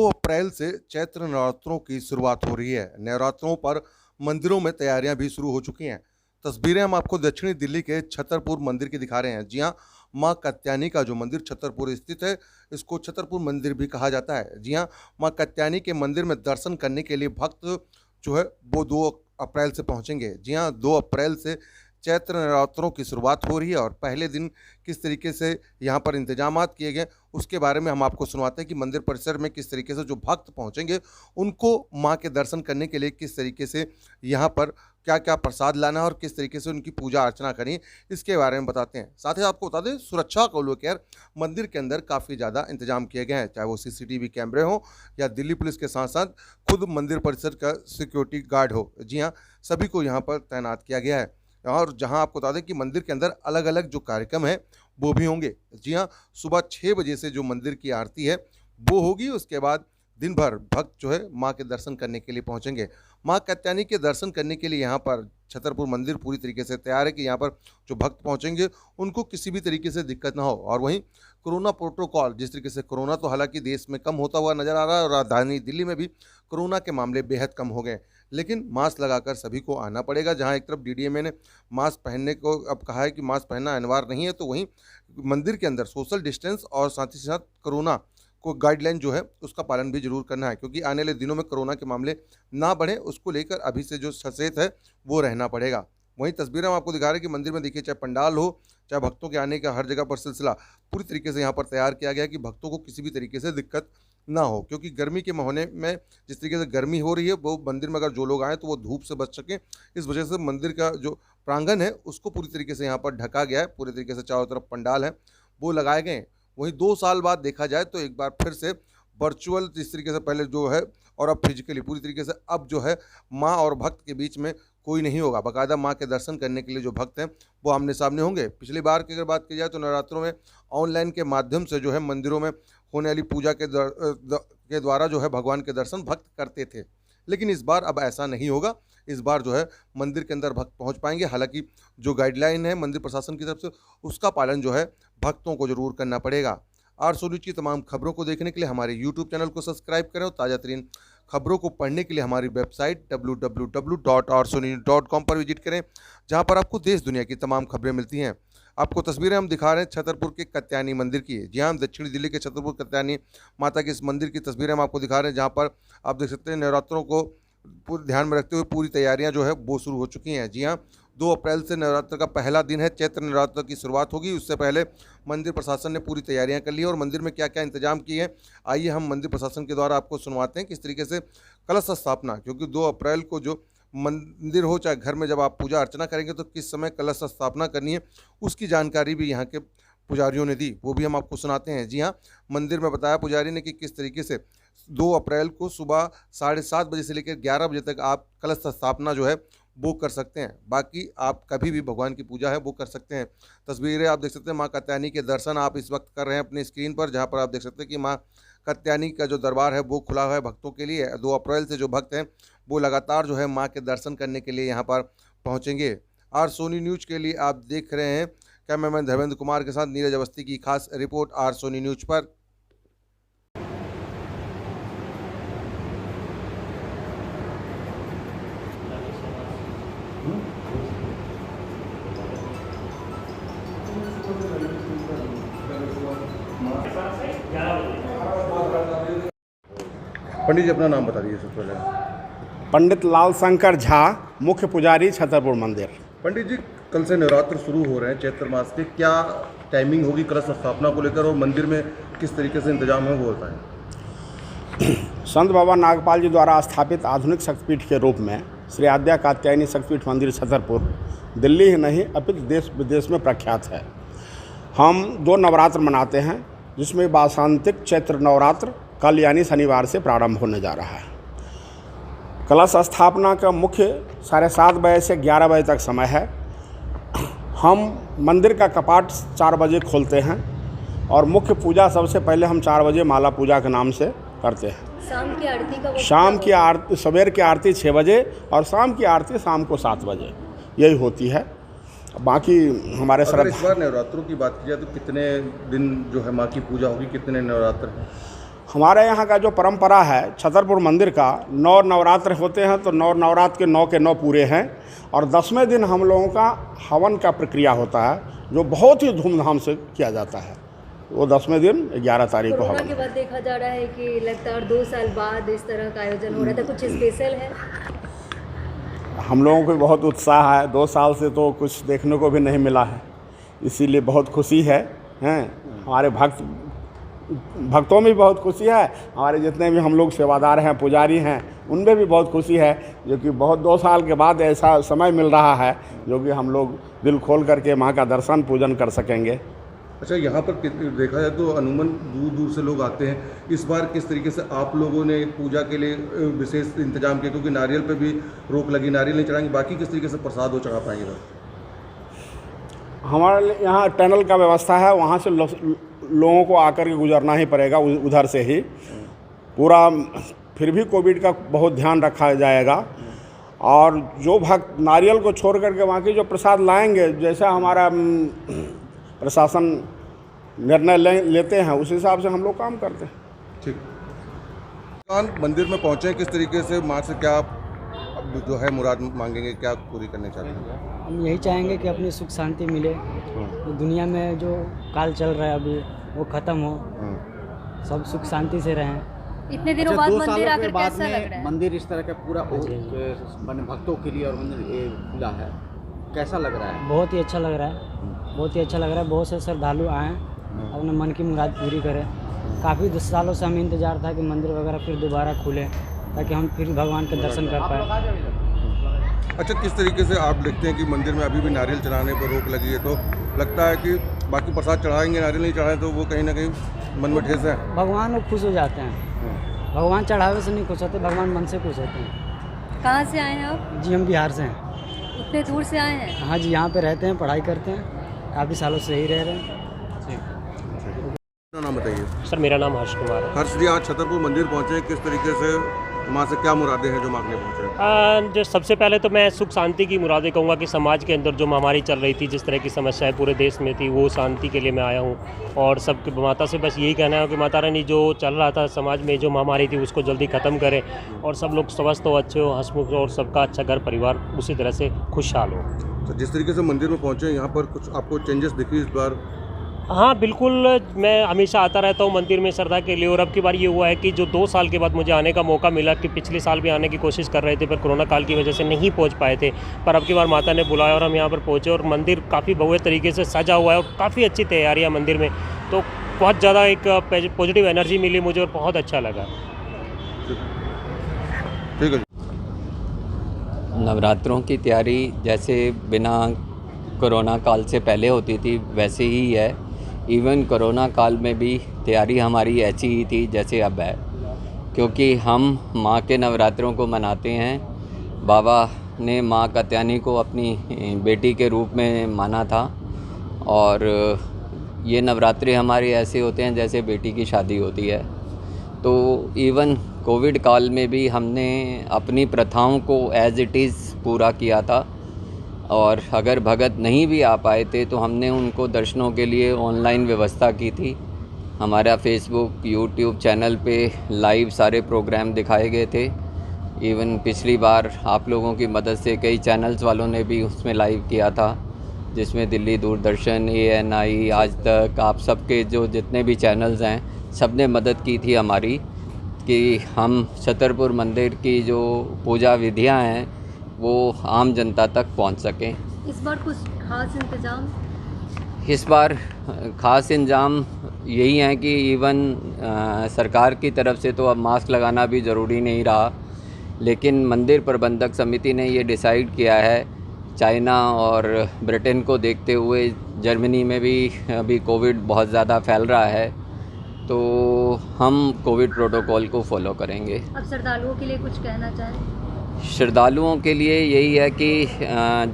अप्रैल से चैत्र नवरात्रों की शुरुआत हो रही है। नवरात्रों पर मंदिरों में तैयारियां भी शुरू हो चुकी हैं। तस्वीरें हम आपको दक्षिणी दिल्ली के छतरपुर मंदिर की दिखा रहे हैं। जी हाँ, माँ कात्यायनी का जो मंदिर छतरपुर स्थित है, इसको छतरपुर मंदिर भी कहा जाता है। जी हाँ, माँ कात्यायनी के मंदिर में दर्शन करने के लिए भक्त जो है वो 2 अप्रैल से पहुंचेंगे। जी हाँ, 2 अप्रैल से चैत्र नवरात्रों की शुरुआत हो रही है और पहले दिन किस तरीके से यहाँ पर इंतजामात किए गए, उसके बारे में हम आपको सुनवाते हैं कि मंदिर परिसर में किस तरीके से जो भक्त पहुँचेंगे, उनको माँ के दर्शन करने के लिए किस तरीके से यहाँ पर क्या-क्या प्रसाद लाना है और किस तरीके से उनकी पूजा अर्चना करनी है, इसके बारे में बताते हैं। साथ ही आपको बता दें, सुरक्षा को लेकर मंदिर के अंदर काफ़ी ज़्यादा इंतजाम किए गए हैं, चाहे वो सीसीटीवी कैमरे हों या दिल्ली पुलिस के साथ-साथ खुद मंदिर परिसर का सिक्योरिटी गार्ड हो। जी हाँ, सभी को यहाँ पर तैनात किया गया है। और जहां आपको बता दें कि मंदिर के अंदर अलग-अलग जो कार्यक्रम हैं, वो भी होंगे। जी हाँ, सुबह 6 बजे से जो मंदिर की आरती है, वो होगी। उसके बाद दिन भर भक्त जो है माँ के दर्शन करने के लिए पहुँचेंगे। माँ कात्यायनी के दर्शन करने के लिए यहाँ पर छतरपुर मंदिर पूरी तरीके से तैयार है कि यहाँ पर जो भक्त पहुँचेंगे, उनको किसी भी तरीके से दिक्कत ना हो। और वहीं कोरोना प्रोटोकॉल, जिस तरीके से कोरोना तो हालाँकि देश में कम होता हुआ नज़र आ रहा है और राजधानी दिल्ली में भी कोरोना के मामले बेहद कम हो गए, लेकिन मास्क लगाकर सभी को आना पड़ेगा। जहाँ एक तरफ डीडीएमए ने मास्क पहनने को अब कहा है कि मास्क पहनना अनिवार्य नहीं है, तो वहीं मंदिर के अंदर सोशल डिस्टेंस और साथ ही साथ कोरोना को गाइडलाइन जो है उसका पालन भी जरूर करना है, क्योंकि आने वाले दिनों में कोरोना के मामले ना बढ़े, उसको लेकर अभी से जो सचेत है वो रहना पड़ेगा। वहीं तस्वीरें हम आपको दिखा रहे हैं कि मंदिर में देखिए, चाहे पंडाल हो, चाहे भक्तों के आने का हर जगह पर सिलसिला पूरी तरीके से यहाँ पर तैयार किया गया है कि भक्तों को किसी भी तरीके से दिक्कत ना हो, क्योंकि गर्मी के महीने में जिस तरीके से गर्मी हो रही है, वो मंदिर में अगर जो लोग आएँ तो वो धूप से बच सकें। इस वजह से मंदिर का जो प्रांगण है उसको पूरी तरीके से यहाँ पर ढका गया है। पूरी तरीके से चारों तरफ पंडाल है वो लगाए गए हैं। वहीं 2 साल बाद देखा जाए तो एक बार फिर से वर्चुअल जिस तरीके से पहले जो है और अब फिजिकली पूरी तरीके से अब जो है माँ और भक्त के बीच में कोई नहीं होगा। बाकायदा माँ के दर्शन करने के लिए जो भक्त हैं वो आमने सामने होंगे। पिछली बार की अगर बात की जाए तो नवरात्रों में ऑनलाइन के माध्यम से जो है मंदिरों में होने वाली पूजा के द्वारा जो है भगवान के दर्शन भक्त करते थे, लेकिन इस बार अब ऐसा नहीं होगा। इस बार जो है मंदिर के अंदर भक्त पहुंच पाएंगे। हालांकि जो गाइडलाइन है मंदिर प्रशासन की तरफ से, उसका पालन जो है भक्तों को जरूर करना पड़ेगा। आरसो न्यूज़ की तमाम खबरों को देखने के लिए हमारे यूट्यूब चैनल को सब्सक्राइब करें और ताज़ा तरीन खबरों को पढ़ने के लिए हमारी वेबसाइट www.arsonews.com पर विजिट करें, जहां पर आपको देश दुनिया की तमाम खबरें मिलती हैं। आपको तस्वीरें हम दिखा रहे हैं छतरपुर के कात्यायनी मंदिर की। जी हाँ, दक्षिणी दिल्ली के छतरपुर कात्यायनी माता के इस मंदिर की तस्वीरें हम आपको दिखा रहे हैं, जहाँ पर आप देख सकते हैं नवरात्रों को पूरे ध्यान में रखते हुए पूरी तैयारियां जो है वो शुरू हो चुकी हैं। जी हाँ, 2 अप्रैल से नवरात्र का पहला दिन है, चैत्र नवरात्र की शुरुआत होगी। उससे पहले मंदिर प्रशासन ने पूरी तैयारियां कर ली और मंदिर में क्या क्या इंतजाम किए हैं, आइए हम मंदिर प्रशासन के द्वारा आपको सुनवाते हैं किस तरीके से कलश स्थापना, क्योंकि 2 अप्रैल को जो मंदिर हो चाहे घर में जब आप पूजा अर्चना करेंगे तो किस समय कलश स्थापना करनी है, उसकी जानकारी भी यहाँ के पुजारियों ने दी, वो भी हम आपको सुनाते हैं। जी हाँ, मंदिर में बताया पुजारी ने कि किस तरीके से 2 अप्रैल को सुबह 7:30 बजे से लेकर 11 बजे तक आप कलश स्थापना जो है वो कर सकते हैं। बाकी आप कभी भी भगवान की पूजा है वो कर सकते हैं। तस्वीरें आप देख सकते हैं, माँ कात्यायनी के दर्शन आप इस वक्त कर रहे हैं अपनी स्क्रीन पर, जहाँ पर आप देख सकते हैं कि माँ कात्यायनी का जो दरबार है वो खुला हुआ है भक्तों के लिए। 2 अप्रैल से जो भक्त हैं वो लगातार जो है माँ के दर्शन करने के लिए यहाँ पर पहुँचेंगे। आरसोनी न्यूज़ के लिए आप देख रहे हैं कैमरामैन धर्मेंद्र कुमार के साथ नीरज अवस्थी की खास रिपोर्ट आरसोनी न्यूज़ पर। पंडित जी अपना नाम बता दीजिए सबसे पहले। पंडित लाल शंकर झा, मुख्य पुजारी छतरपुर मंदिर। पंडित जी, कल से नवरात्र शुरू हो रहे हैं चैत्र मास के, क्या टाइमिंग होगी कलश स्थापना को लेकर और मंदिर में किस तरीके से इंतजाम है वो बताएं। संत बाबा नागपाल जी द्वारा स्थापित आधुनिक शक्तिपीठ के रूप में श्री आद्या कात्यायनी शक्तिपीठ मंदिर छतरपुर दिल्ली ही नहीं अपितु देश विदेश में प्रख्यात है। हम 2 नवरात्र मनाते हैं, जिसमें वासंतिक चैत्र नवरात्र कल यानी शनिवार से प्रारंभ होने जा रहा है। कलश स्थापना का मुख्य 7:30 बजे से 11 बजे तक समय है। हम मंदिर का कपाट 4 बजे खोलते हैं और मुख्य पूजा सबसे पहले हम 4 बजे माला पूजा के नाम से करते हैं। शाम की आरती सवेर की आरती 6 बजे और शाम की आरती शाम को 7 बजे यही होती है। बाकी हमारे अगर इस बार नवरात्रों की बात की जाए तो कितने दिन जो है माँ की पूजा होगी, कितने नवरात्र हैं? हमारे यहाँ का जो परंपरा है छतरपुर मंदिर का, 9 नवरात्र होते हैं तो 9 नवरात्र के 9 के 9 पूरे हैं। और 10वें दिन हम लोगों का हवन का प्रक्रिया होता है जो बहुत ही धूमधाम से किया जाता है। वो 10वें दिन 11 तारीख को कोरोना हवन। के बाद देखा जा रहा है कि लगातार 2 साल बाद इस तरह का आयोजन हो रहा था, कुछ स्पेशल है? हम लोगों को बहुत उत्साह है, 2 साल से तो कुछ देखने को भी नहीं मिला है, इसीलिए बहुत खुशी है। हैं हमारे भक्तों में भी बहुत खुशी है, हमारे जितने भी हम लोग सेवादार हैं, पुजारी हैं, उनमें भी बहुत खुशी है, जो कि बहुत 2 साल के बाद ऐसा समय मिल रहा है जो कि हम लोग दिल खोल करके माँ का दर्शन पूजन कर सकेंगे। अच्छा, यहाँ पर देखा जाए तो अमूमन दूर दूर से लोग आते हैं। इस बार किस तरीके से आप लोगों ने पूजा के लिए विशेष इंतजाम किए, क्योंकि नारियल पे भी रोक लगी, नारियल नहीं चढ़ाएंगे, बाकी किस तरीके से प्रसाद वो चढ़ा पाएंगे? हमारे यहाँ टनल का व्यवस्था है, वहाँ से लोगों को आकर के गुजरना ही पड़ेगा, उधर से ही पूरा। फिर भी कोविड का बहुत ध्यान रखा जाएगा। और जो भक्त नारियल को छोड़ करके बाकी जो प्रसाद लाएंगे, जैसा हमारा प्रशासन निर्णय लेते हैं उस हिसाब से हम लोग काम करते हैं। ठीक। मंदिर में पहुँचे, किस तरीके से माँ से क्या अब जो है मुराद मांगेंगे, क्या पूरी करने चाहते हैं? हम यही चाहेंगे कि अपनी सुख शांति मिले, तो दुनिया में जो काल चल रहा है अभी वो ख़त्म हो, सब सुख शांति से रहें। इतने दिनों बाद मंदिर आकर कैसा लग रहा है? मंदिर इस तरह का पूरा माने भक्तों के लिए और मंदिर खुला है, कैसा लग रहा है? बहुत ही अच्छा लग रहा है, बहुत ही अच्छा लग रहा है। बहुत से श्रद्धालु आएँ, अपने मन की मुराद पूरी करें। काफ़ी 10 सालों से हमें इंतज़ार था कि मंदिर वगैरह फिर दोबारा खुले, ताकि हम फिर भगवान के दर्शन कर पाए। अच्छा, किस तरीके से आप देखते हैं कि मंदिर में अभी भी नारियल चढ़ाने पर रोक लगी है, तो लगता है कि बाकी प्रसाद चढ़ाएंगे, नारियल नहीं चढ़ाएं तो वो कहीं ना कहीं मन में ठेस है? भगवान वो खुश हो जाते हैं, भगवान चढ़ावे से नहीं खुश होते, भगवान मन से खुश होते हैं। कहाँ से आए हैं आप? जी हम बिहार से हैं। इतने दूर से आए हैं? हाँ जी, यहाँ पे रहते हैं, पढ़ाई करते हैं, काफ़ी सालों से यही रह रहे हैं। अपना नाम बताइए। सर मेरा नाम हर्ष कुमार है। हर्ष जी, आज छतरपुर मंदिर पहुँचे, किस तरीके से माँ से क्या मुरादें हैं जो मांगने पहुँचे? जो सबसे पहले तो मैं सुख शांति की मुरादें कहूँगा कि समाज के अंदर जो महामारी चल रही थी, जिस तरह की समस्याएं पूरे देश में थी, वो शांति के लिए मैं आया हूँ। और सबके माता से बस यही कहना है कि माता रानी जो चल रहा था समाज में, जो महामारी थी, उसको जल्दी ख़त्म करें और सब लोग स्वस्थ हो, अच्छे हो, हंसमुख हो और सबका अच्छा घर परिवार उसी तरह से खुशहाल हो। तो जिस तरीके से मंदिर में पहुँचे, यहाँ पर कुछ आपको चेंजेस दिखी इस बार? हाँ बिल्कुल, मैं हमेशा आता रहता हूँ मंदिर में श्रद्धा के लिए। और अब की बार ये हुआ है कि जो 2 साल के बाद मुझे आने का मौका मिला, कि पिछले साल भी आने की कोशिश कर रहे थे पर कोरोना काल की वजह से नहीं पहुँच पाए थे, पर अब की बार माता ने बुलाया और हम यहाँ पर पहुँचे। और मंदिर काफ़ी भव्य तरीके से सजा हुआ है और काफ़ी अच्छी तैयारियाँ मंदिर में, तो बहुत ज़्यादा एक पॉजिटिव एनर्जी मिली मुझे और बहुत अच्छा लगा। ठीक है। नवरात्रों की तैयारी जैसे बिना कोरोना काल से पहले होती थी वैसे ही है। इवन कोरोना काल में भी तैयारी हमारी ऐसी ही थी जैसे अब है, क्योंकि हम माँ के नवरात्रों को मनाते हैं। बाबा ने माँ कात्यायनी को अपनी बेटी के रूप में माना था और ये नवरात्रे हमारे ऐसे होते हैं जैसे बेटी की शादी होती है। तो इवन कोविड काल में भी हमने अपनी प्रथाओं को एज़ इट इज़ पूरा किया था और अगर भगत नहीं भी आ पाए थे तो हमने उनको दर्शनों के लिए ऑनलाइन व्यवस्था की थी। हमारा फेसबुक यूट्यूब चैनल पे लाइव सारे प्रोग्राम दिखाए गए थे। इवन पिछली बार आप लोगों की मदद से कई चैनल्स वालों ने भी उसमें लाइव किया था, जिसमें दिल्ली दूरदर्शन, ANI, आज तक, आप सबके जो जितने भी चैनल्स हैं सब ने मदद की थी हमारी कि हम छतरपुर मंदिर की जो पूजा विधियां हैं वो आम जनता तक पहुंच सकें। इस बार कुछ खास इंतजाम? इस बार ख़ास इंतजाम यही है कि इवन सरकार की तरफ से तो अब मास्क लगाना भी ज़रूरी नहीं रहा, लेकिन मंदिर प्रबंधक समिति ने ये डिसाइड किया है, चाइना और ब्रिटेन को देखते हुए जर्मनी में भी अभी कोविड बहुत ज़्यादा फैल रहा है, तो हम कोविड प्रोटोकॉल को फॉलो करेंगे। अब श्रद्धालुओं के लिए कुछ कहना चाहें? श्रद्धालुओं के लिए यही है कि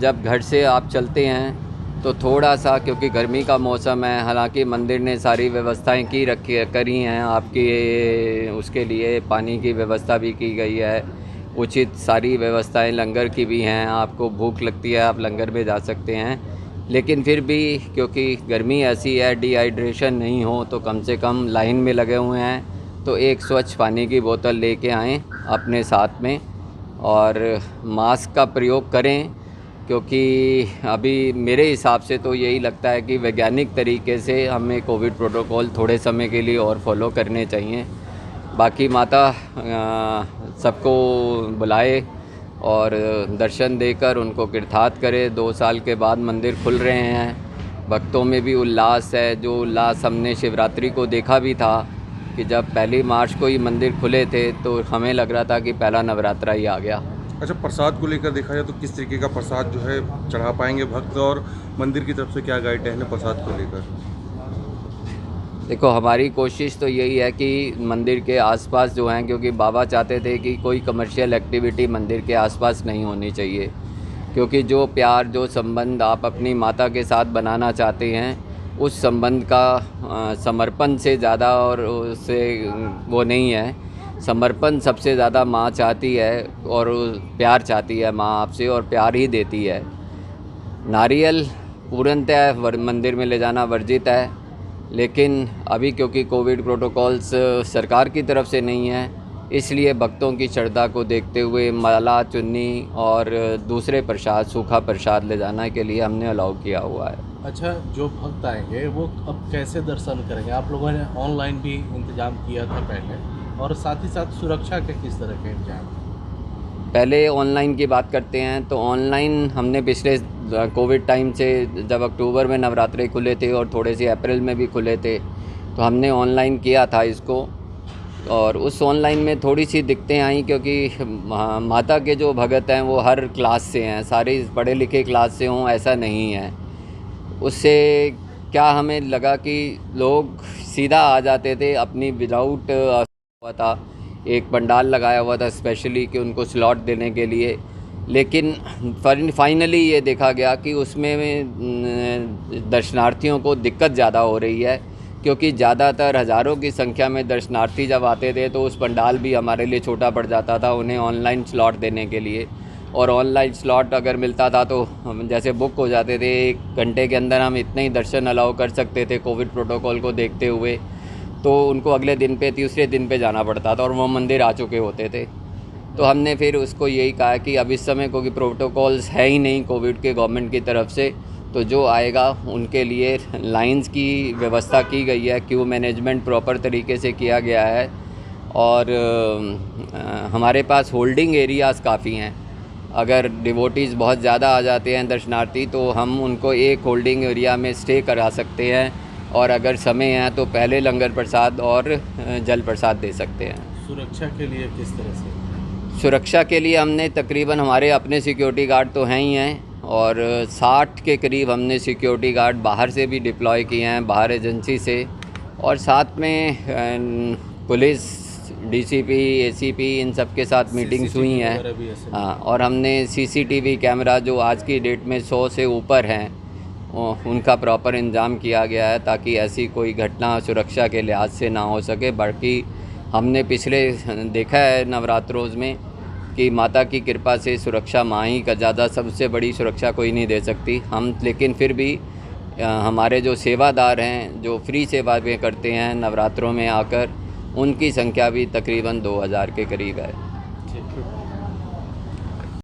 जब घर से आप चलते हैं तो थोड़ा सा, क्योंकि गर्मी का मौसम है, हालांकि मंदिर ने सारी व्यवस्थाएं करी हैं आपकी, उसके लिए पानी की व्यवस्था भी की गई है, उचित सारी व्यवस्थाएं लंगर की भी हैं। आपको भूख लगती है आप लंगर में जा सकते हैं, लेकिन फिर भी क्योंकि गर्मी ऐसी है, डिहाइड्रेशन नहीं हो तो कम से कम लाइन में लगे हुए हैं तो एक स्वच्छ पानी की बोतल लेके आएँ अपने साथ में और मास्क का प्रयोग करें, क्योंकि अभी मेरे हिसाब से तो यही लगता है कि वैज्ञानिक तरीके से हमें कोविड प्रोटोकॉल थोड़े समय के लिए और फॉलो करने चाहिए। बाकी माता सबको बुलाए और दर्शन देकर उनको कृतार्थ करे। 2 साल के बाद मंदिर खुल रहे हैं, भक्तों में भी उल्लास है। जो उल्लास हमने शिवरात्रि को देखा भी था कि जब 1 मार्च को ही मंदिर खुले थे तो हमें लग रहा था कि पहला नवरात्रा ही आ गया। अच्छा, प्रसाद को लेकर देखा जाए तो किस तरीके का प्रसाद जो है चढ़ा पाएंगे भक्त, और मंदिर की तरफ से क्या गाइडलाइन है प्रसाद को लेकर? देखो, हमारी कोशिश तो यही है कि मंदिर के आसपास जो हैं, क्योंकि बाबा चाहते थे कि कोई कमर्शियल एक्टिविटी मंदिर के आसपास नहीं होनी चाहिए, क्योंकि जो प्यार, जो संबंध आप अपनी माता के साथ बनाना चाहते हैं, उस संबंध का समर्पण से ज़्यादा और उससे वो नहीं है। समर्पण सबसे ज़्यादा माँ चाहती है और प्यार चाहती है माँ आपसे, और प्यार ही देती है। नारियल पूर्णतः मंदिर में ले जाना वर्जित है, लेकिन अभी क्योंकि कोविड प्रोटोकॉल्स सरकार की तरफ से नहीं है, इसलिए भक्तों की श्रद्धा को देखते हुए माला, चुन्नी और दूसरे प्रसाद, सूखा प्रसाद ले जाने के लिए हमने अलाउ किया हुआ है। अच्छा, जो भक्त आएंगे वो अब कैसे दर्शन करेंगे? आप लोगों ने ऑनलाइन भी इंतजाम किया था पहले, और साथ ही साथ सुरक्षा के किस तरह के इंतजाम? पहले ऑनलाइन की बात करते हैं तो ऑनलाइन हमने पिछले कोविड टाइम से, जब अक्टूबर में नवरात्रे खुले थे और थोड़े से अप्रैल में भी खुले थे, तो हमने ऑनलाइन किया था इसको। और उस ऑनलाइन में थोड़ी सी दिक्कतें आई, क्योंकि माता के जो भगत हैं वो हर क्लास से हैं, सारे पढ़े लिखे क्लास से हों ऐसा नहीं है। उससे क्या हमें लगा कि लोग सीधा आ जाते थे अपनी विदाउट हुआ था, एक पंडाल लगाया हुआ था स्पेशली कि उनको स्लॉट देने के लिए, लेकिन फाइनली ये देखा गया कि उसमें दर्शनार्थियों को दिक्कत ज़्यादा हो रही है, क्योंकि ज़्यादातर हज़ारों की संख्या में दर्शनार्थी जब आते थे तो उस पंडाल भी हमारे लिए छोटा पड़ जाता था उन्हें ऑनलाइन स्लॉट देने के लिए। और ऑनलाइन स्लॉट अगर मिलता था तो हम जैसे बुक हो जाते थे, 1 घंटे के अंदर हम इतने ही दर्शन अलाउ कर सकते थे कोविड प्रोटोकॉल को देखते हुए, तो उनको अगले दिन पे, तीसरे दिन पे जाना पड़ता था और वो मंदिर आ चुके होते थे। तो हमने फिर उसको यही कहा कि अब इस समय क्योंकि प्रोटोकॉल्स है ही नहीं कोविड के गवर्नमेंट की तरफ से, तो जो आएगा उनके लिए लाइंस की व्यवस्था की गई है, क्यू मैनेजमेंट प्रॉपर तरीके से किया गया है, और हमारे पास होल्डिंग एरियाज़ काफ़ी हैं। अगर डिवोटीज़ बहुत ज़्यादा आ जाते हैं दर्शनार्थी, तो हम उनको एक होल्डिंग एरिया में स्टे करा सकते हैं, और अगर समय है तो पहले लंगर प्रसाद और जल प्रसाद दे सकते हैं। सुरक्षा के लिए किस तरह से? सुरक्षा के लिए हमने तकरीबन, हमारे अपने सिक्योरिटी गार्ड तो हैं ही हैं, और 60 के करीब हमने सिक्योरिटी गार्ड बाहर से भी डिप्लॉय किए हैं, बाहर एजेंसी से, और साथ में पुलिस, डीसीपी, एसीपी, इन सब के साथ मीटिंग्स हुई हैं। हाँ, और हमने सीसीटीवी कैमरा जो आज की डेट में 100 से ऊपर हैं, उनका प्रॉपर इंतजाम किया गया है ताकि ऐसी कोई घटना सुरक्षा के लिहाज से ना हो सके। बाकी हमने पिछले देखा है नवरात्रों में कि माता की कृपा से सुरक्षा माँ ही का ज़्यादा, सबसे बड़ी सुरक्षा कोई नहीं दे सकती हम, लेकिन फिर भी हमारे जो सेवादार हैं, जो फ्री सेवा भी करते हैं नवरात्रों में आकर, उनकी संख्या भी तकरीबन 2000 के करीब है।